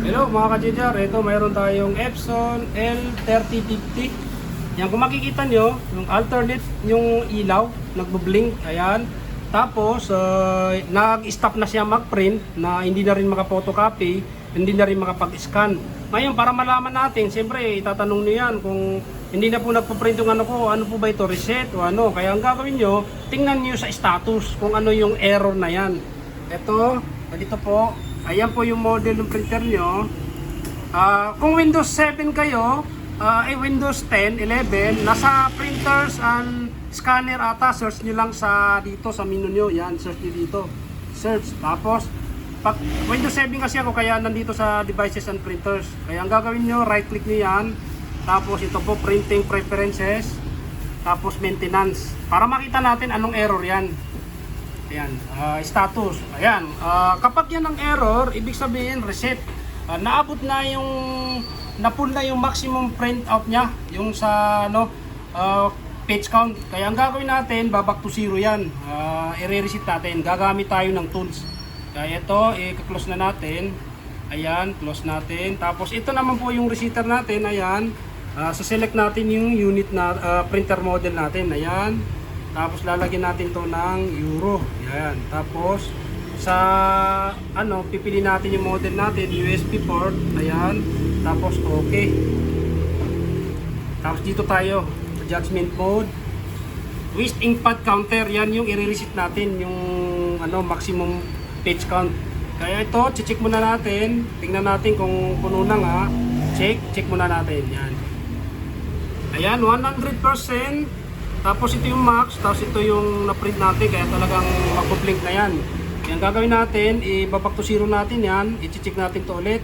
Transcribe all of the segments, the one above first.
Hello mga ka-JR, ito mayroon tayong Epson L3050. Yan, kung makikita nyo, yung alternate yung ilaw, nagbo-blink, ayan. Tapos, nag-stop na siya mag-print na hindi na rin maka-photocopy, hindi na rin makapag-scan. Ngayon, para malaman natin, siyempre, itatanong nyo yan kung hindi na po nagpo-print yung ano ko, ano po ba ito, reset o ano. Kaya ang gagawin nyo, tingnan nyo sa status kung ano yung error na yan. Ito, dito po, ayan po yung model ng printer nyo. Kung Windows 7 kayo, Windows 10, 11, nasa printers and scanner ata, search nyo lang sa dito sa menu nyo. Yan, search nyo dito. Search. Tapos, pag Windows 7 kasi ako, kaya nandito sa devices and printers. Kaya ang gagawin nyo, right click nyo yan. Tapos ito po, printing preferences. Tapos maintenance. Para makita natin anong error yan. Ayan, status. Ayan, kapag yan ang error, ibig sabihin reset. Naabot na yung na-pull na yung maximum print out niya, yung sa ano, page count. Kaya ang gagawin natin, back to zero yan. I-reset natin. Gagamit tayo ng tools. Kaya ito, i-close na natin. Ayan, close natin. Tapos ito naman po yung resetter natin. Ayan, select natin yung unit na printer model natin. Ayan. Tapos lalagyan natin to ng euro. Yan. Tapos sa ano, pipili natin yung model natin, USB port. Ayan. Tapos okay. Tapos dito tayo, adjustment mode. Twist ink pad counter, yan yung i-reset natin yung ano, maximum page count. Kaya ito, check muna natin. Tingnan natin kung puno na nga. Check muna natin. Yan. Ayan, 100%. Tapos ito yung max, tapos ito yung na-print natin, kaya talagang magpo-blink na yan. Yan gagawin natin, i-back to zero natin yan, i-check natin to ulit.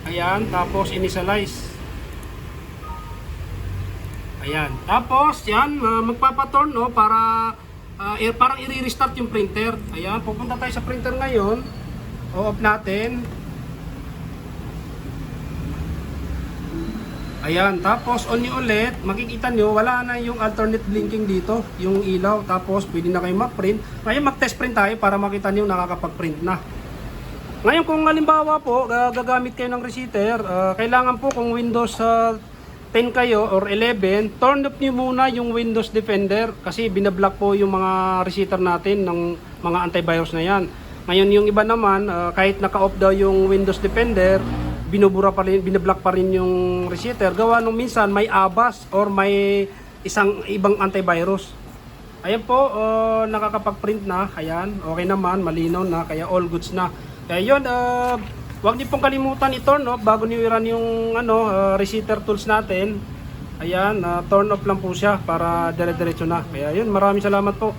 Ayan, tapos initialize. Ayan, tapos yan, magpapaturn no, para parang i-restart yung printer. Ayan, pupunta tayo sa printer ngayon, o-off natin. Ayan, tapos on nyo ulit, makikita nyo, wala na yung alternate blinking dito, yung ilaw. Tapos pwede na kayo mag-print. Ngayon mag-test print tayo para makita nyo nakakapag-print na. Ngayon kung halimbawa po, gagamit kayo ng resetter, kailangan po kung Windows 10 kayo or 11, turn off nyo muna yung Windows Defender kasi binablock po yung mga resetter natin ng mga antivirus na yan. Ngayon yung iba naman, kahit naka-off daw yung Windows Defender, binubura pa rin, binablock pa rin yung resetter. Gawa nung minsan may ABAS or may isang ibang antivirus. Ayan po, nakakapag-print na. Ayan, okay naman, malinaw na, kaya all goods na. Kaya yun, huwag niyo pong kalimutan i-turn off bago niyo i-run yung ano, resetter tools natin. Ayan, turn off lang po siya para dire-diretso na. Kaya yun, maraming salamat po.